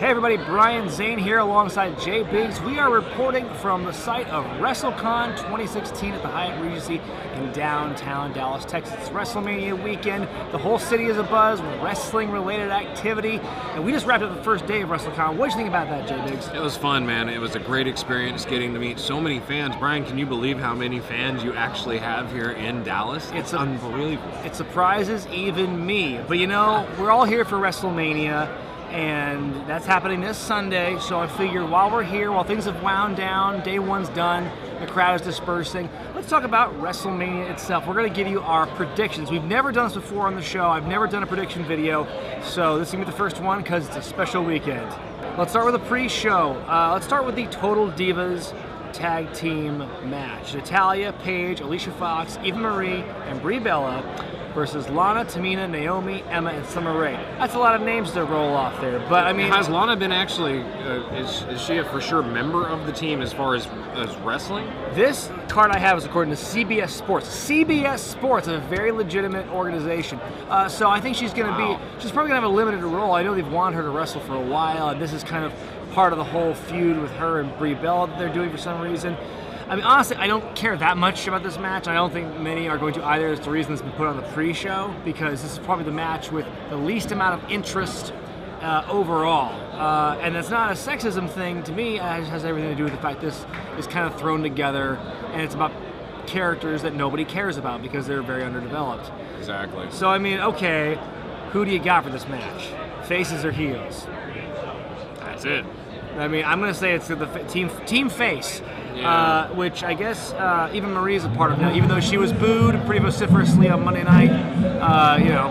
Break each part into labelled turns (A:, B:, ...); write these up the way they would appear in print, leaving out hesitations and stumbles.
A: Hey everybody, Brian Zane here alongside J Biggs. We are reporting from the site of WrestleCon 2016 at the Hyatt Regency in downtown Dallas, Texas. It's WrestleMania weekend. The whole city is abuzz with wrestling-related activity. And we just wrapped up the first day of WrestleCon. What did you think about that, J Biggs?
B: It was fun, man. It was a great experience getting to meet so many fans. Brian, can you believe how many fans you actually have here in Dallas? It's unbelievable.
A: It surprises even me. But you know, we're all here for WrestleMania. And that's happening this Sunday, so I figured while we're here, while things have wound down, day one's done, the crowd is dispersing, let's talk about WrestleMania itself. We're going to give you our predictions. We've never done this before on the show. I've never done a prediction video, so this is going to be the first one because it's a special weekend. Let's start with a pre-show. Let's start with the Total Divas Tag Team match. Natalya, Paige, Alicia Fox, Eva Marie, and Brie Bella versus Lana, Tamina, Naomi, Emma, and Summer Rae. That's a lot of names to roll off there, but I mean...
B: Has Lana been actually, is she a for sure member of the team as far as wrestling?
A: This card I have is according to CBS Sports. CBS Sports, a very legitimate organization. So I think she's going to be, she's probably going to have a limited role. I know they've wanted her to wrestle for a while, and this is kind of part of the whole feud with her and Brie Bella that they're doing for some reason. I mean, honestly, I don't care that much about this match. I don't think many are going to either. It's the reason it's been put on the pre-show, because this is probably the match with the least amount of interest overall. And it's not a sexism thing to me. It has everything to do with the fact this is kind of thrown together, and it's about characters that nobody cares about because they're very underdeveloped.
B: Exactly.
A: So, I mean, okay, who do you got for this match? Faces or heels?
B: That's it.
A: I mean, I'm going to say it's the team face.
B: Yeah.
A: Which I guess even Marie's a part of now. Even though she was booed pretty vociferously on Monday night, you know,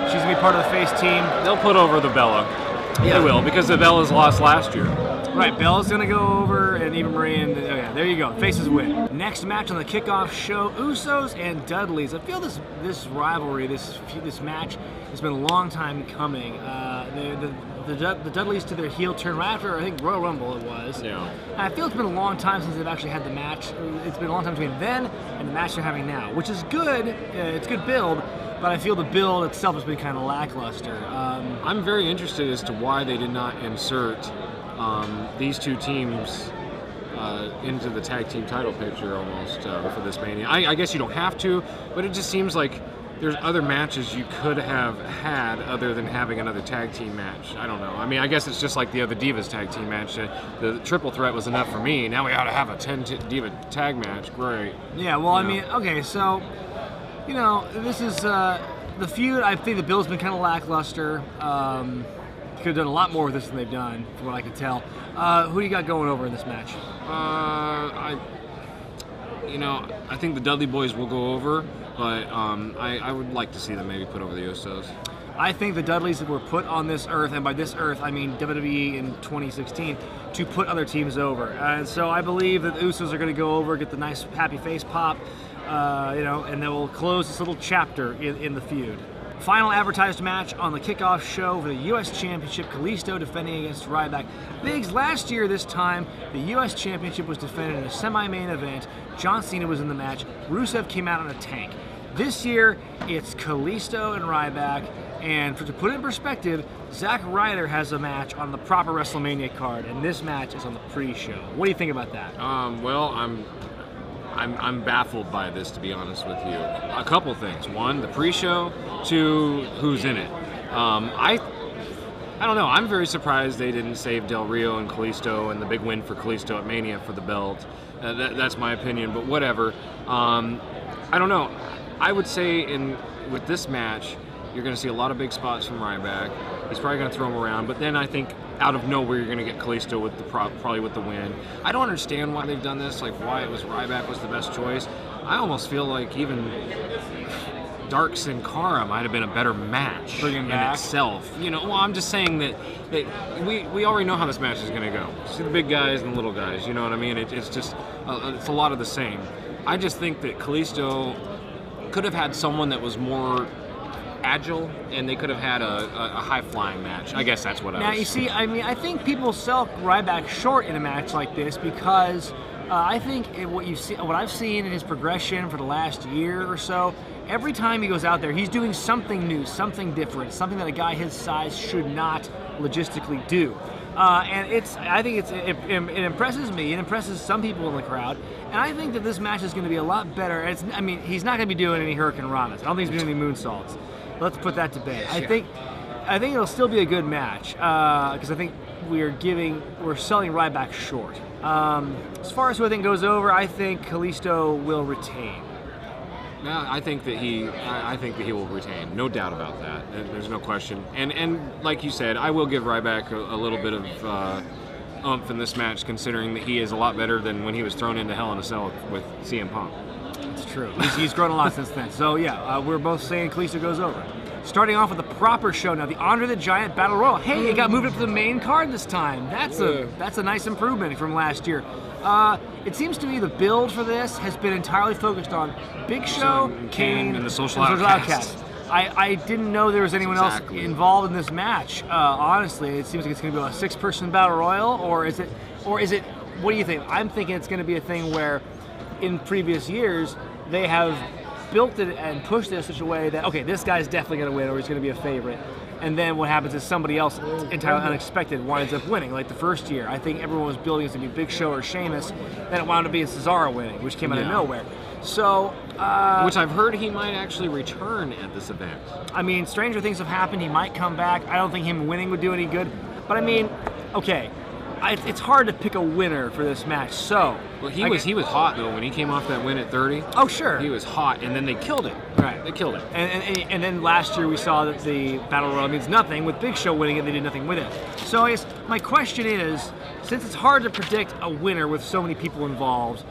A: she's going to be part of the face team.
B: They'll put over the Bella. Yeah. They will, because the Bellas lost last year.
A: Right, Bella's going to go over, and Eva Marie, and yeah, there you go. Faces win. Next match on the kickoff show, Usos and Dudleys. I feel this rivalry, this match, has been a long time coming. The Dudleys to their heel turn right after, I think, Royal Rumble it was.
B: Yeah.
A: And I feel it's been a long time since they've actually had the match. It's been a long time between then and the match they're having now, which is good. It's good build, but I feel the build itself has been kind of lackluster.
B: I'm very interested as to why they did not insert these two teams into the tag team title picture almost for this Mania. I guess you don't have to, but it just seems like there's other matches you could have had other than having another tag team match. I don't know. I mean, I guess it's just like the other Divas tag team match. The triple threat was enough for me. Now we ought to have a 10 Diva tag match. Great.
A: Yeah, well, I mean, okay, so, you know, this is the feud. I think the build's been kind of lackluster. Could have done a lot more with this than they've done, from what I could tell. Who do you got going over in this match?
B: I think the Dudley boys will go over, but I would like to see them maybe put over the Usos.
A: I think the Dudleys were put on this earth, and by this earth I mean WWE in 2016, to put other teams over. And so I believe that the Usos are going to go over, get the nice happy face pop, you know, and then we'll close this little chapter in the feud. Final advertised match on the kickoff show for the U.S. Championship, Kalisto defending against Ryback. Biggs, last year this time, the U.S. Championship was defended in a semi-main event. John Cena was in the match. Rusev came out on a tank. This year, it's Kalisto and Ryback, and to put it in perspective, Zack Ryder has a match on the proper WrestleMania card, and this match is on the pre-show. What do you think about that?
B: Well, I'm baffled by this, to be honest with you. A couple things. One, the pre-show. Two, who's in it. I don't know. I'm very surprised they didn't save Del Rio and Kalisto and the big win for Kalisto at Mania for the belt. That's my opinion, but whatever. I don't know. I would say with this match, you're going to see a lot of big spots from Ryback. He's probably going to throw him around, but then I think out of nowhere you're going to get Kalisto with probably with the win. I don't understand why they've done this, like why Ryback was the best choice. I almost feel like even Dark Sin Cara might have been a better match in itself. You know, well, I'm just saying that we already know how this match is going to go. See the big guys and the little guys. You know what I mean? It's just it's a lot of the same. I just think that Kalisto could have had someone that was more agile, and they could have had a high-flying match. I guess that's what I was...
A: Now, you see, I mean, I think people sell Ryback short in a match like this because I think what I've seen in his progression for the last year or so, every time he goes out there, he's doing something new, something different, something that a guy his size should not logistically do. And I think it impresses me. It impresses some people in the crowd. And I think that this match is going to be a lot better. I mean, he's not going to be doing any Hurricane Ranas. I don't think he's doing any moonsaults. Let's put that to bed. I think it'll still be a good match because I think we're selling Ryback short. As far as who I think goes over, I think Kalisto will retain.
B: No, I think that he will retain. No doubt about that. There's no question. And like you said, I will give Ryback a little bit of oomph in this match, considering that he is a lot better than when he was thrown into Hell in a Cell with CM Punk.
A: It's true. He's grown a lot since then. So yeah, we're both saying Kalisto goes over. Starting off with the proper show now, the Andre the Giant Battle Royal. Hey, it got moved up to the main card this time. That's a nice improvement from last year. It seems to me the build for this has been entirely focused on Big Show, Kane,
B: and the Social Outcast.
A: I didn't know there was anyone else involved in this match. Honestly, it seems like it's going to be a 6-person battle royal, or is it? What do you think? I'm thinking it's going to be a thing where, in previous years, they have built it and pushed it in such a way that this guy's definitely going to win, or he's going to be a favorite. And then what happens is somebody else entirely unexpected winds up winning. Like the first year, I think everyone was building it to be Big Show or Sheamus. Then it wound up being Cesaro winning, which came out of nowhere. So,
B: which I've heard he might actually return at this event.
A: I mean, stranger things have happened. He might come back. I don't think him winning would do any good. But I mean, it's hard to pick a winner for this match. So,
B: well, he was hot though when he came off that win at 30.
A: Oh sure,
B: he was hot, and then they killed it.
A: Right,
B: they killed it.
A: And then last year we saw that the Battle Royal means nothing with Big Show winning it. They did nothing with it. So I guess my question is, since it's hard to predict a winner with so many people involved,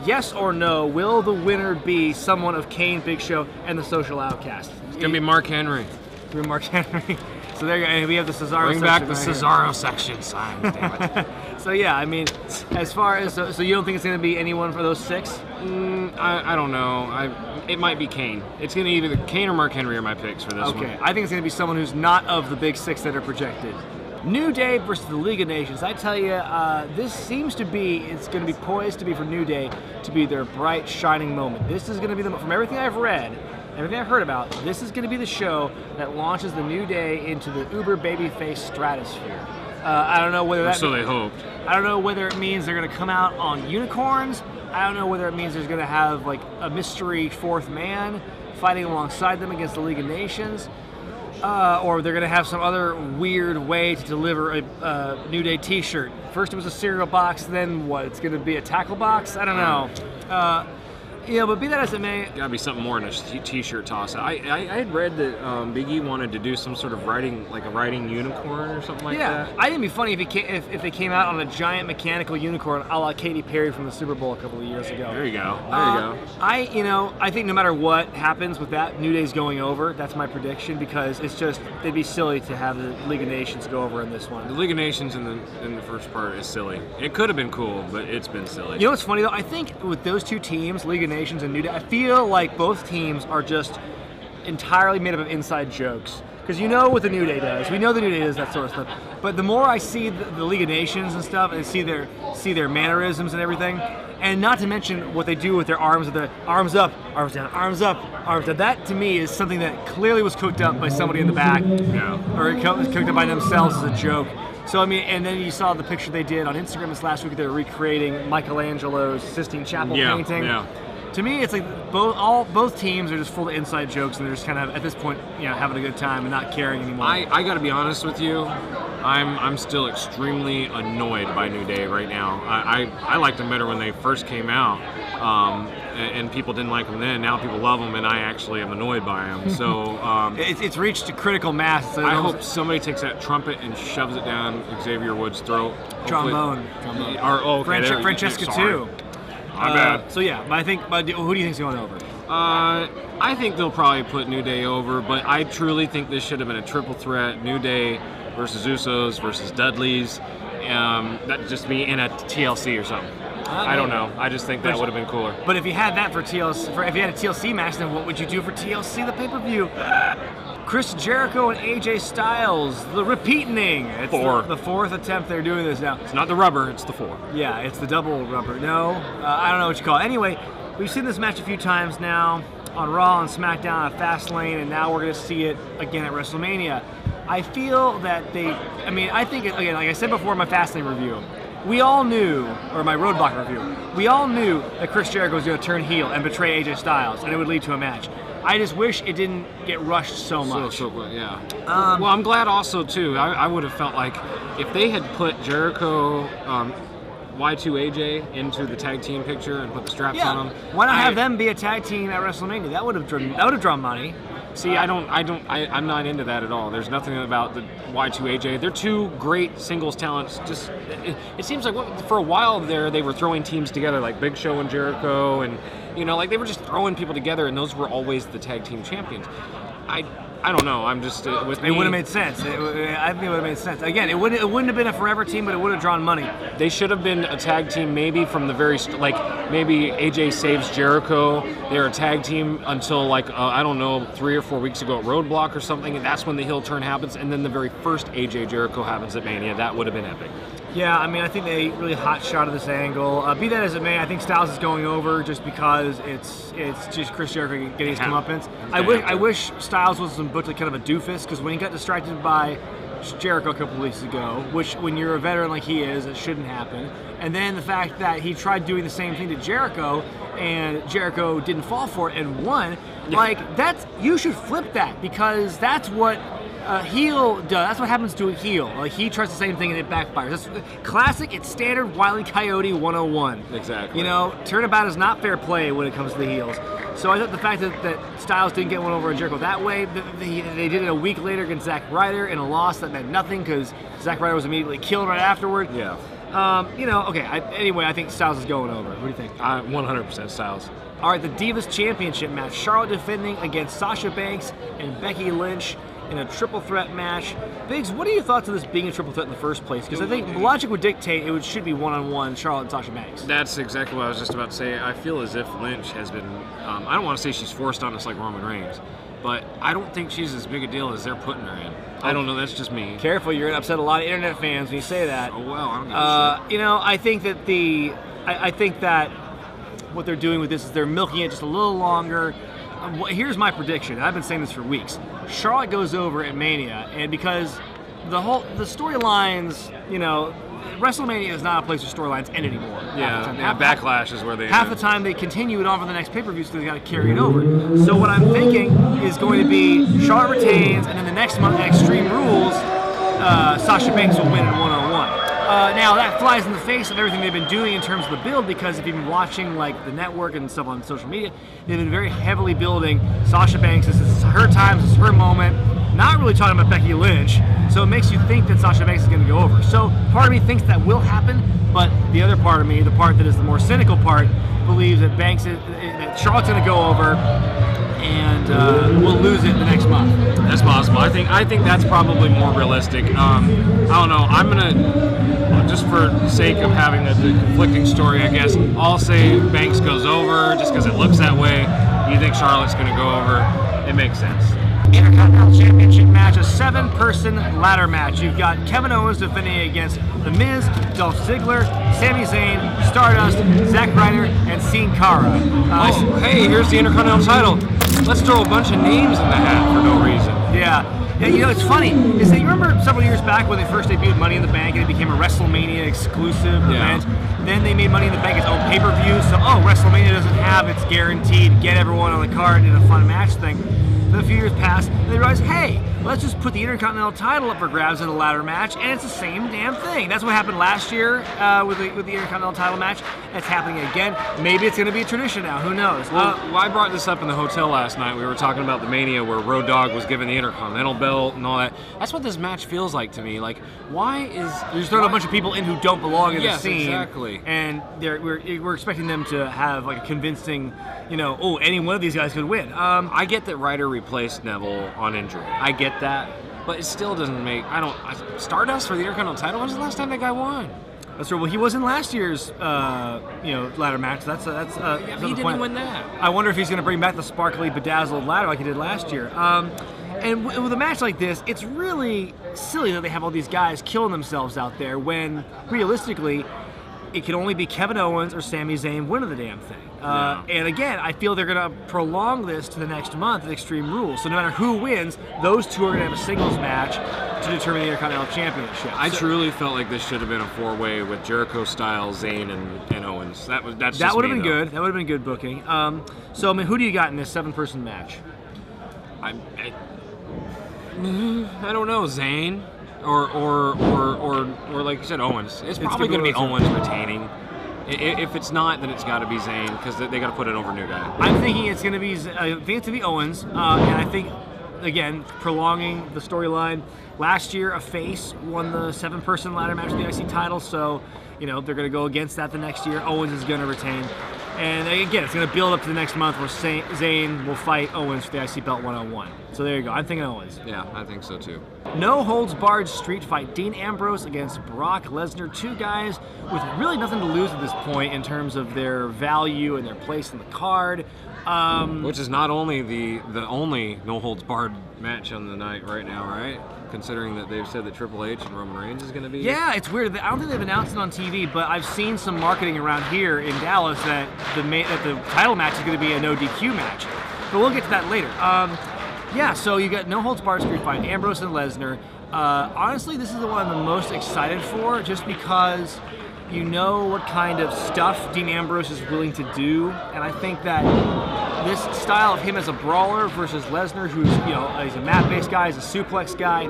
A: yes or no, will the winner be someone of Kane, Big Show, and the Social Outcast?
B: It's gonna be Mark Henry.
A: It's gonna be Mark Henry. So there you go. And we have the Cesaro
B: section.
A: Bring back the
B: Cesaro section, sign. Damn it.
A: So yeah, I mean, as far as so you don't think it's going to be anyone for those 6?
B: I don't know. It might be Kane. It's going to either Kane or Mark Henry are my picks for this one.
A: Okay, I think it's going to be someone who's not of the big 6 that are projected. New Day versus the League of Nations. I tell you, this seems to be, it's going to be poised to be for New Day to be their bright, shining moment. This is going to be from everything I've read, everything I've heard about, this is going to be the show that launches the New Day into the uber babyface stratosphere. I don't know whether that...
B: So they hoped.
A: I don't know whether it means they're going to come out on unicorns. I don't know whether it means there's going to have like a mystery 4th man fighting alongside them against the League of Nations. Or they're going to have some other weird way to deliver a New Day t-shirt. First it was a cereal box, then what? It's going to be a tackle box? I don't know. But be that as it may,
B: gotta be something more than a t-shirt toss. I had read that Big E wanted to do some sort of riding, like a riding unicorn or something like that.
A: I think it'd be funny if they came out on a giant mechanical unicorn, a la Katy Perry from the Super Bowl a couple of years ago.
B: There you go.
A: I think no matter what happens with that, New Day's going over. That's my prediction because it'd be silly to have the League of Nations go over in this one.
B: The League of Nations in the first part is silly. It could have been cool, but it's been silly.
A: You know what's funny though? I think with those two teams, League of Nations and New Day, I feel like both teams are just entirely made up of inside jokes. Because you know what the New Day does. We know the New Day does that sort of stuff. But the more I see the League of Nations and stuff, and see their mannerisms and everything, and not to mention what they do with their arms, arms up, arms down, arms up, arms down. That to me is something that clearly was cooked up by somebody in the back, or it was cooked up by themselves as a joke. So I mean, and then you saw the picture they did on Instagram this last week. They were recreating Michelangelo's Sistine Chapel painting. Yeah. To me, it's like both teams are just full of inside jokes, and they're just kind of at this point, having a good time and not caring anymore.
B: I got to be honest with you, I'm still extremely annoyed by New Day right now. I liked them better when they first came out, and people didn't like them then. Now people love them, and I actually am annoyed by them. So
A: it's reached a critical mass. So
B: I hope somebody takes that trumpet and shoves it down Xavier Woods' throat.
A: Trombone. Francesca too.
B: My bad.
A: So yeah, but who do you think's going over?
B: I think they'll probably put New Day over, but I truly think this should have been a triple threat: New Day versus Usos versus Dudleys. That just be in a TLC or something. I don't know. I just think that would have been cooler.
A: But if you had that for TLC, if you had a TLC match, then what would you do for TLC, the pay-per-view? Chris Jericho and AJ Styles, the repeating. It's the 4th attempt they're doing this now.
B: It's not the rubber, it's the 4.
A: Yeah, it's the double rubber. No, I don't know what you call it. Anyway, we've seen this match a few times now on Raw and SmackDown at Fastlane, and now we're going to see it again at WrestleMania. I feel that I think, again, like I said before in my Fastlane review, we all knew, or my Roadblock review, we all knew that Chris Jericho was going to turn heel and betray AJ Styles, and it would lead to a match. I just wish it didn't get rushed so much.
B: Yeah. Well, I'm glad also, too. I would have felt like if they had put Jericho, Y2AJ into the tag team picture and put the straps on them.
A: Why not have them be a tag team at WrestleMania? That would have drawn money.
B: See, I'm not into that at all. There's nothing about the Y2AJ. They're two great singles talents. Just it seems like for a while there they were throwing teams together like Big Show and Jericho, and like they were just throwing people together, and those were always the tag team champions. I don't know. I'm just with me.
A: It would have made sense. I think it would have made sense. Again, it wouldn't have been a forever team, but it would have drawn money.
B: They should have been a tag team maybe from the very maybe AJ saves Jericho. They're a tag team until I don't know, 3 or 4 weeks ago at Roadblock or something, and that's when the heel turn happens, and then the very first AJ Jericho happens at Mania. That would have been epic.
A: Yeah, I think they really hot shot of this angle. Be that as it may, I think Styles is going over just because it's just Chris Jericho getting his comeuppance. I wish Styles wasn't booked like kind of a doofus, because when he got distracted by Jericho a couple of weeks ago, which when you're a veteran like he is, it shouldn't happen. And then the fact that he tried doing the same thing to Jericho, and Jericho didn't fall for it and won, you should flip that, because that's what heel does. That's what happens to a heel. Like, he tries the same thing and it backfires. That's classic. It's standard Wile E. Coyote 101.
B: Exactly.
A: Turnabout is not fair play when it comes to the heels. So I thought the fact that Styles didn't get one over on Jericho that way, they did it a week later against Zack Ryder in a loss that meant nothing because Zack Ryder was immediately killed right afterward.
B: Yeah.
A: Okay. Anyway, I think Styles is going over. What do you think?
B: 100% Styles.
A: All right, the Divas Championship match. Charlotte defending against Sasha Banks and Becky Lynch in a triple threat match. Biggs, what are your thoughts on this being a triple threat in the first place? Because I think logic would dictate it should be one-on-one Charlotte and Sasha Banks.
B: That's exactly what I was just about to say. I feel as if Lynch has been, I don't want to say she's forced on us like Roman Reigns, but I don't think she's as big a deal as they're putting her in. I don't know, that's just me.
A: Careful, you're going to upset a lot of internet fans when you say that.
B: Oh, well, I don't give a shit.
A: I think that what they're doing with this is they're milking it just a little longer. Here's my prediction. I've been saying this for weeks. Charlotte goes over at Mania, and because the storylines, WrestleMania is not a place where storylines end anymore.
B: Yeah, Backlash is where they
A: half the time they continue it on for the next pay-per-view, so they got to carry it over. So what I'm thinking is going to be Charlotte retains, and then the next month at Extreme Rules, Sasha Banks will win in one-on-one. Now that flies in the face of everything they've been doing in terms of the build, because if you've been watching the network and stuff on social media, they've been very heavily building Sasha Banks. This is her time, this is her moment. Not really talking about Becky Lynch, so it makes you think that Sasha Banks is going to go over. So part of me thinks that will happen, but the other part of me, the part that is the more cynical part, believes that that Charlotte's going to go over and we'll lose it the next month.
B: That's possible. I think that's probably more realistic. I don't know. I'm gonna, just for the sake of having the conflicting story, I guess I'll say Banks goes over just because it looks that way. You think Charlotte's gonna go over? It makes sense.
A: Intercontinental Championship match, a 7-person ladder match. You've got Kevin Owens defending against The Miz, Dolph Ziggler, Sami Zayn, Stardust, Zack Ryder, and Sin Cara.
B: Hey, here's the Intercontinental title. Let's throw a bunch of names in the hat for no reason.
A: Yeah, it's funny. Is that you remember several years back when they first debuted Money in the Bank and it became a WrestleMania exclusive event? Then they made Money in the Bank its own pay-per-view, so WrestleMania doesn't have its guaranteed get everyone on the card in a fun match thing. Then a few years passed, and they realized, hey, let's just put the Intercontinental title up for grabs in a ladder match, and it's the same damn thing. That's what happened last year with the Intercontinental title match. It's happening again. Maybe it's going to be a tradition now. Who knows?
B: Well, I brought this up in the hotel last night. We were talking about the Mania where Road Dogg was given the Intercontinental belt and all that. That's what this match feels like to me. Like, why is...
A: You're just throwing a bunch of people in who don't belong in the scene.
B: Yes, exactly.
A: And we're expecting them to have like a convincing, any one of these guys could win.
B: I get that Ryder replaced Neville on injury. I get that, but it still doesn't make. Stardust for the Intercontinental title. When's the last time that guy won?
A: That's right. Well, he was in last year's ladder match. That's
B: he didn't win that.
A: I wonder if he's going to bring back the sparkly bedazzled ladder like he did last year. And with a match like this, it's really silly that they have all these guys killing themselves out there when realistically, it can only be Kevin Owens or Sami Zayn winning the damn thing. And again, I feel they're going to prolong this to the next month at Extreme Rules. So no matter who wins, those two are going to have a singles match to determine the Intercontinental Championship.
B: I truly felt like this should have been a 4-way with Jericho style, Zayn and Owens. That would have
A: been good. That would have been good booking. So I mean, who do you got in this 7-person match?
B: I don't know, Zayn or like you said, Owens. It's probably going to be Owens retaining. If it's not, then it's got to be Zayn because they got to put an over new guy.
A: I'm thinking it's going to be. I think it's going to be Owens, and I think again prolonging the storyline. Last year, a face won the 7-person ladder match for the IC title, so they're going to go against that the next year. Owens is going to retain, and again, it's going to build up to the next month where Zayn will fight Owens for the IC belt 1-on-1. So there you go. I'm thinking Owens.
B: Yeah, I think so too.
A: No holds barred street fight. Dean Ambrose against Brock Lesnar. Two guys with really nothing to lose at this point in terms of their value and their place in the card.
B: Which is not only the only no holds barred match on the night right now, right? Considering that they've said that Triple H and Roman Reigns is going to be.
A: Yeah, it's weird. I don't think they've announced it on TV, but I've seen some marketing around here in Dallas that the title match is going to be a no DQ match. But we'll get to that later. Yeah, so you got no holds barred street fight, Ambrose and Lesnar. Honestly, this is the one I'm the most excited for, just because you know what kind of stuff Dean Ambrose is willing to do, and I think that this style of him as a brawler versus Lesnar, who's he's a mat-based guy, he's a suplex guy,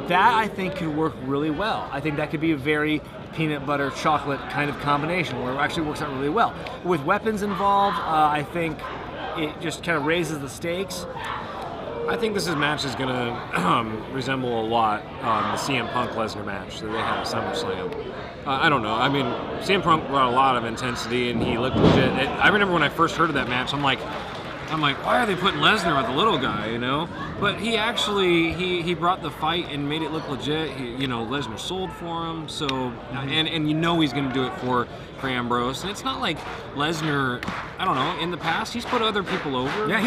A: that I think could work really well. I think that could be a very peanut butter chocolate kind of combination where it actually works out really well. With weapons involved, I think it just kind of raises the stakes.
B: I think this match is going to resemble a lot the CM Punk Lesnar match that they had at SummerSlam. I don't know. I mean, CM Punk brought a lot of intensity and he looked legit. I remember when I first heard of that match, I'm like, why are they putting Lesnar with the little guy, But he actually, he brought the fight and made it look legit. Lesnar sold for him, so, and he's going to do it for Ambrose. And it's not like Lesnar, I don't know, in the past, he's put other people over,
A: yeah,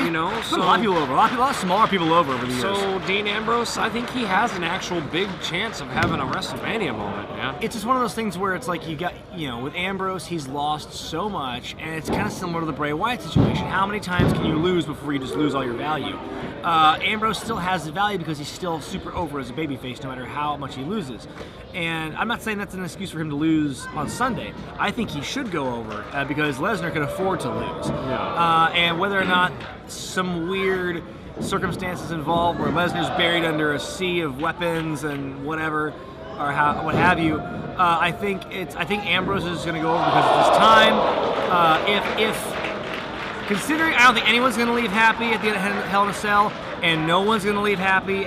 B: so,
A: put a lot of people over, a lot of smaller people over the years.
B: So Dean Ambrose, I think he has an actual big chance of having a WrestleMania moment, yeah.
A: It's just one of those things where it's like you got, with Ambrose, he's lost so much, and it's kind of similar to the Bray Wyatt situation. How many times can you lose before you just lose all your value? Ambrose still has the value because he's still super over as a babyface, no matter how much he loses. And I'm not saying that's an excuse for him to lose on Sunday. I think he should go over because Lesnar can afford to lose.
B: Yeah.
A: And whether or not some weird circumstances involved where Lesnar's buried under a sea of weapons and whatever, or what have you, I think Ambrose is going to go over because it's his time. Considering I don't think anyone's going to leave happy at the end of Hell in a Cell, and no one's going to leave happy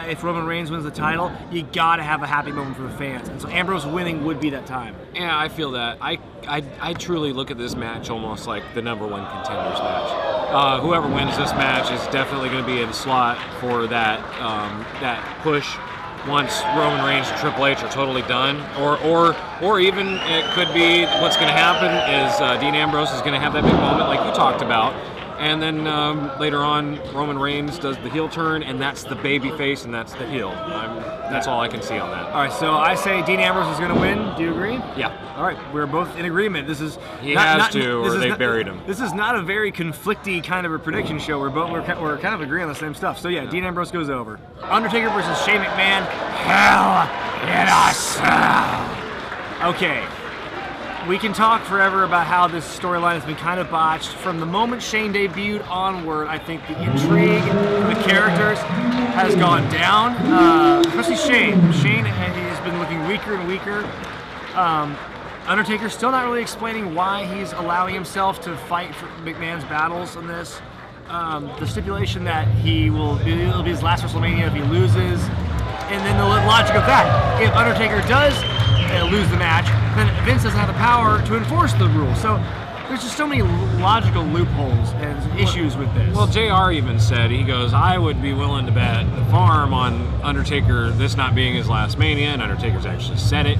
A: if Roman Reigns wins the title, you got to have a happy moment for the fans. And so Ambrose winning would be that time.
B: Yeah, I feel that. I truly look at this match almost like the #1 contenders match. Whoever wins this match is definitely going to be in slot for that push once Roman Reigns and Triple H are totally done, or even it could be what's going to happen is Dean Ambrose is going to have that big moment like you talked about, and then later on Roman Reigns does the heel turn, and that's the baby face, and that's the heel. That's all I can see on that.
A: All right, so I say Dean Ambrose is going to win. Do you agree?
B: Yeah.
A: All right, we're both in agreement. This is
B: they buried him.
A: This is not a very conflicty kind of a prediction show. We're kind of agreeing on the same stuff. So yeah, Dean Ambrose goes over. Undertaker versus Shane McMahon. Hell in a Cell. Okay. We can talk forever about how this storyline has been kind of botched. From the moment Shane debuted onward, I think the intrigue and the characters has gone down. Especially Shane. Shane has been looking weaker and weaker. Undertaker still not really explaining why he's allowing himself to fight for McMahon's battles in this. The stipulation that it'll be his last WrestleMania if he loses. And then the logic of that. If Undertaker does lose the match, then Vince doesn't have the power to enforce the rule. So there's just so many logical loopholes and issues with this.
B: Well, JR even said, he goes, I would be willing to bet the farm on Undertaker this not being his last Mania, and Undertaker's actually said it.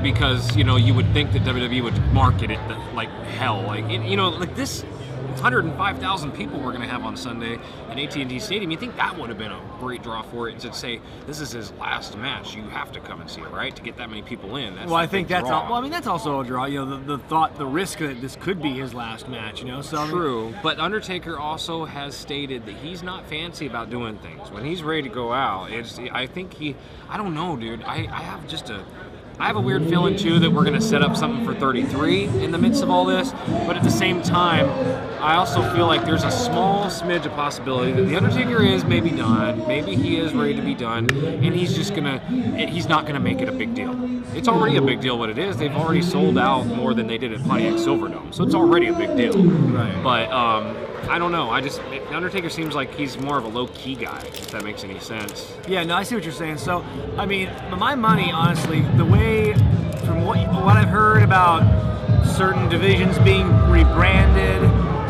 B: Because, you would think that WWE would market it like hell. Like this 105,000 people we're going to have on Sunday at AT&T Stadium. You think that would have been a great draw for it to say this is his last match? You have to come and see it, right? To get that many people in. That's
A: I think that's that's also a draw. You know, the risk that this could be his last match. You know, so
B: true. But Undertaker also has stated that he's not fancy about doing things. When he's ready to go out, I don't know, dude. I have a weird feeling, too, that we're going to set up something for 33 in the midst of all this. But at the same time, I also feel like there's a small smidge of possibility that The Undertaker is maybe done. Maybe he is ready to be done. And he's not going to make it a big deal. It's already a big deal what it is. They've already sold out more than they did at Pontiac Silverdome. So it's already a big deal.
A: Right.
B: But I don't know. The Undertaker seems like he's more of a low-key guy, if that makes any sense.
A: Yeah, no, I see what you're saying. So, I mean, my money, honestly, the way, from what I've heard about certain divisions being rebranded,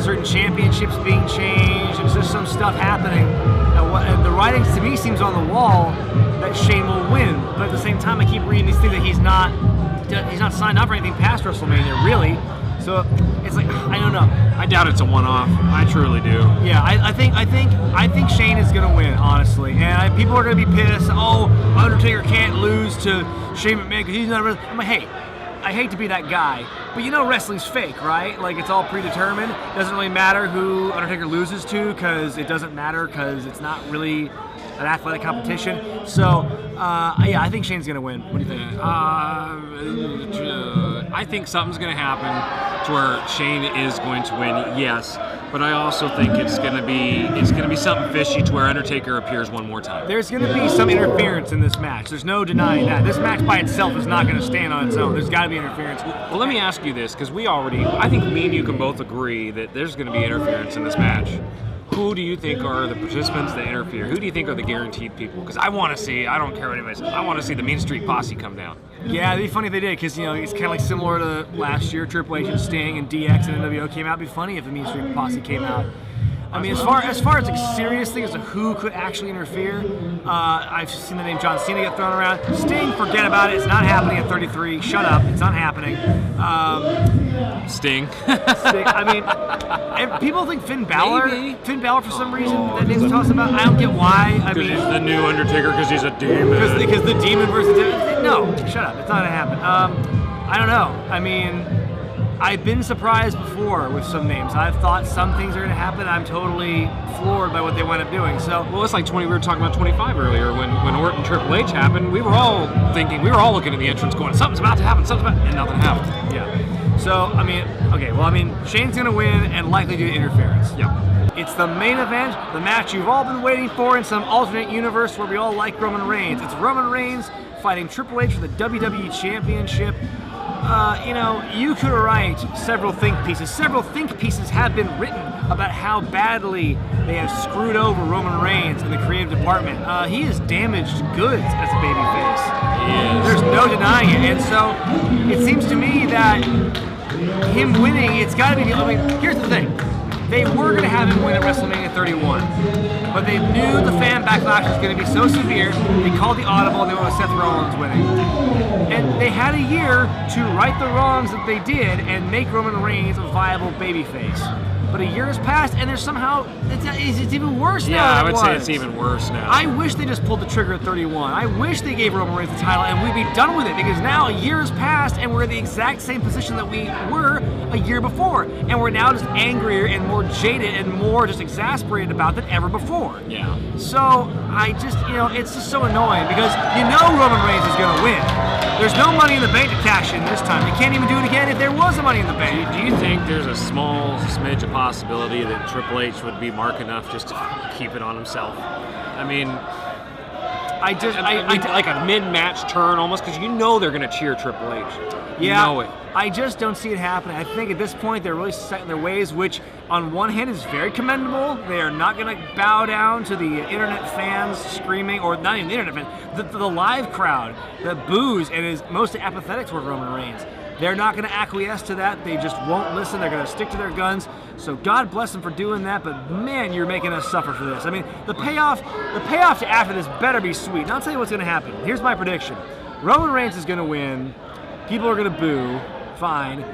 A: certain championships being changed, and just some stuff happening, and the writing to me seems on the wall that Shane will win. But at the same time, I keep reading these things that he's not signed up for anything past WrestleMania, really. So it's like, I don't know.
B: I doubt it's a one-off. I truly do.
A: Yeah, I think Shane is gonna win, honestly, and people are gonna be pissed. Oh, Undertaker can't lose to Shane McMahon because he's not. I'm like, hey, I hate to be that guy, but you know wrestling's fake, right? Like it's all predetermined. It doesn't really matter who Undertaker loses to because it doesn't matter because it's not really an athletic competition. So, yeah, I think Shane's gonna win. What do you think?
B: I think something's going to happen to where Shane is going to win, yes, but I also think it's going to be something fishy to where Undertaker appears one more time.
A: There's going to be some interference in this match. There's no denying that. This match by itself is not going to stand on its own. There's got to be interference.
B: Well, let me ask you this, because I think me and you can both agree that there's going to be interference in this match. Who do you think are the participants that interfere? Who do you think are the guaranteed people? Because I want to see, I don't care what anybody says, I want to see the Mean Street Posse come down.
A: Yeah, it'd be funny if they did, because it's kind of like similar to last year, Triple H and Sting and DX and NWO came out. It'd be funny if the Mean Street Posse came out. I mean, as far as a serious thing as to who could actually interfere, I've seen the name John Cena get thrown around. Sting, forget about it. It's not happening at 33. Shut up. It's not happening.
B: Sting.
A: I mean, people think Finn Balor. Maybe. Finn Balor, for some reason, that name's tossed about. I don't get why. I mean,
B: he's the new Undertaker because he's a demon.
A: Because the demon versus demon. No, shut up. It's not gonna happen. I don't know. I mean, I've been surprised before with some names. I've thought some things are going to happen. I'm totally floored by what they wind up doing. So,
B: well, it's like we were talking about 25 earlier when Orton Triple H happened. We were all looking at the entrance going, something's about to happen, and nothing happened.
A: Yeah. So, I mean, okay, well, I mean, Shane's going to win and likely do interference.
B: Yeah.
A: It's the main event, the match you've all been waiting for in some alternate universe where we all like Roman Reigns. It's Roman Reigns fighting Triple H for the WWE Championship. You could write several think pieces. Several think pieces have been written about how badly they have screwed over Roman Reigns in the creative department. He is damaged goods as a babyface.
B: He is.
A: There's no denying it. And so it seems to me that him winning, it's got to be. I mean, here's the thing. They were going to have him win at WrestleMania 31, but they knew the fan backlash was going to be so severe, they called the audible and they went with Seth Rollins winning. And they had a year to right the wrongs that they did and make Roman Reigns a viable babyface. But a year has passed, and there's somehow it's even worse now.
B: Yeah, I would say it's even worse now.
A: I wish they just pulled the trigger at 31. I wish they gave Roman Reigns the title, and we'd be done with it, because now a year has passed, and we're in the exact same position that we were a year before, and we're now just angrier and more jaded and more just exasperated about than ever before.
B: Yeah.
A: So I just, it's just so annoying, because Roman Reigns is going to win. There's no Money in the Bank to cash in this time. They can't even do it again if there was a Money in the Bank.
B: Do you think there's a small smidge of possibility that Triple H would be mark enough just to keep it on himself? I mean, like a mid-match turn almost, because they're going to cheer Triple H.
A: Yeah,
B: you know it.
A: I just don't see it happening. I think at this point they're really set in their ways, which on one hand is very commendable. They are not going to bow down to the internet fans screaming, or not even the internet fans, the live crowd that boos and is mostly apathetic toward Roman Reigns. They're not going to acquiesce to that. They just won't listen. They're going to stick to their guns. So God bless them for doing that, but man, you're making us suffer for this. I mean, the payoff to after this better be sweet. And I'll tell you what's going to happen. Here's my prediction. Roman Reigns is going to win. People are going to boo. Fine.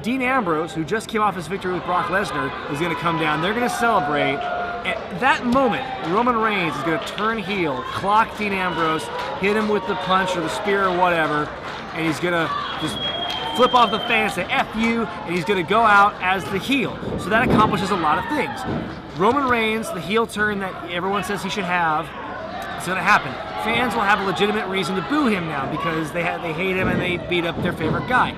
A: Dean Ambrose, who just came off his victory with Brock Lesnar, is going to come down. They're going to celebrate. At that moment, Roman Reigns is going to turn heel, clock Dean Ambrose, hit him with the punch or the spear or whatever, and he's going to just flip off the fan and say, F you, and he's going to go out as the heel. So that accomplishes a lot of things. Roman Reigns, the heel turn that everyone says he should have, it's going to happen. Fans will have a legitimate reason to boo him now because they hate him and they beat up their favorite guy.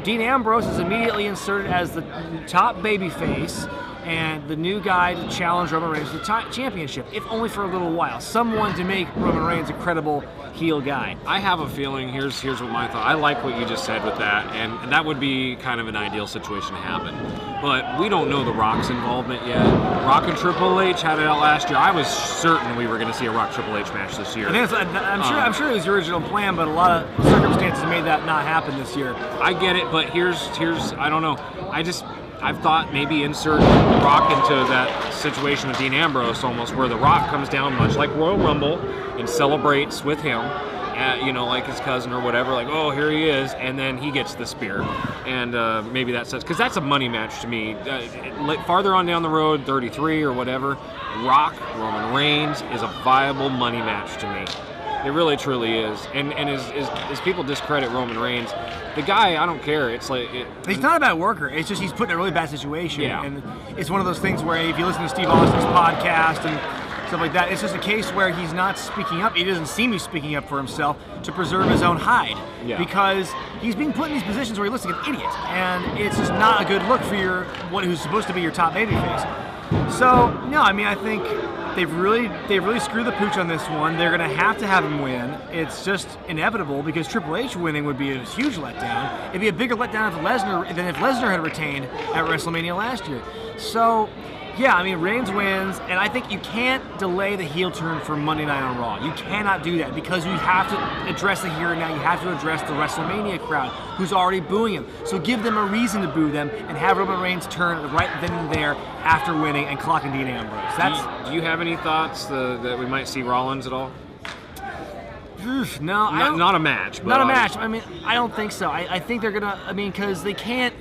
A: Dean Ambrose is immediately inserted as the top babyface and the new guy to challenge Roman Reigns for the championship, if only for a little while. Someone to make Roman Reigns a credible heel guy.
B: I have a feeling, here's what my thought, I like what you just said with that, and that would be kind of an ideal situation to happen. But we don't know The Rock's involvement yet. Rock and Triple H had it out last year. I was certain we were going to see a Rock Triple H match this year.
A: I'm sure it was the original plan, but a lot of circumstances made that not happen this year.
B: I get it, but here's I don't know. I've thought maybe insert The Rock into that situation with Dean Ambrose almost, where The Rock comes down much like Royal Rumble and celebrates with him, like his cousin or whatever, like, oh, here he is, and then he gets the spear. And maybe that says, because that's a money match to me. Farther on down the road, 33 or whatever, Rock, Roman Reigns is a viable money match to me. It really, truly is. And as people discredit Roman Reigns, the guy, I don't care. It's like...
A: he's not a bad worker. It's just he's put in a really bad situation.
B: Yeah.
A: And it's one of those things where if you listen to Steve Austin's podcast and stuff like that, it's just a case where he's not speaking up. He doesn't seem to be speaking up for himself to preserve his own hide.
B: Yeah.
A: Because he's being put in these positions where he looks like an idiot. And it's just not a good look for who's supposed to be your top babyface. So, no, I mean, I think... They've really screwed the pooch on this one. They're going to have him win. It's just inevitable because Triple H winning would be a huge letdown. It'd be a bigger letdown than if Lesnar had retained at WrestleMania last year. So, yeah, I mean, Reigns wins, and I think you can't delay the heel turn for Monday Night on Raw. You cannot do that because you have to address the here and now. You have to address the WrestleMania crowd who's already booing him. So give them a reason to boo them and have Roman Reigns turn right then and there after winning and clocking Dean Ambrose.
B: Do you have any thoughts that we might see Rollins at all?
A: No,
B: not a match.
A: Not a match. I mean, I don't think so. I think they're gonna. I mean, because they can't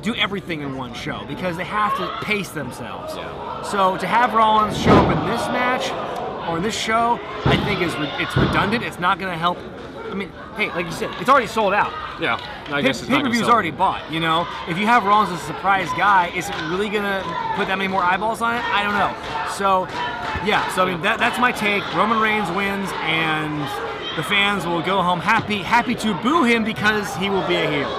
A: do everything in one show because they have to pace themselves.
B: Yeah.
A: So to have Rollins show up in this match or in this show, I think it's redundant. It's not going to help. I mean, hey, like you said, it's already sold out.
B: Yeah, I guess it's not going to
A: pay-per-view's already bought. If you have Rollins as a surprise guy, is it really going to put that many more eyeballs on it? I don't know. So, yeah. So I mean, that's my take. Roman Reigns wins, and the fans will go home happy to boo him because he will be a heel.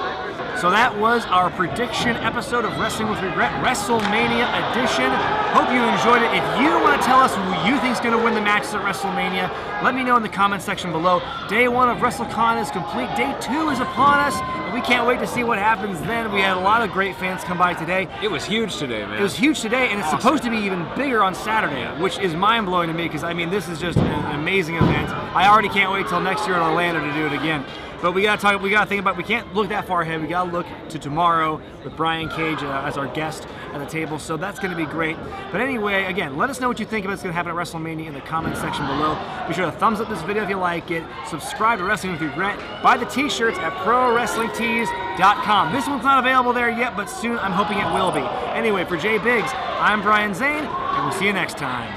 A: So that was our prediction episode of Wrestling with Regret, WrestleMania edition. Hope you enjoyed it. If you want to tell us who you think is going to win the matches at WrestleMania, let me know in the comment section below. Day 1 of WrestleCon is complete. Day 2 is upon us, and we can't wait to see what happens then. We had a lot of great fans come by today.
B: It was huge today, man.
A: It was huge today, and it's supposed to be even bigger on Saturday, which is mind-blowing to me because, I mean, this is just an amazing event. I already can't wait till next year in Orlando to do it again. But we gotta think about. We can't look that far ahead. We gotta look to tomorrow with Brian Cage as our guest at the table. So that's gonna be great. But anyway, again, let us know what you think about what's gonna happen at WrestleMania in the comment section below. Be sure to thumbs up this video if you like it. Subscribe to Wrestling with Regret. Buy the T-shirts at ProWrestlingTees.com. This one's not available there yet, but soon I'm hoping it will be. Anyway, for J Biggs, I'm Brian Zane, and we'll see you next time.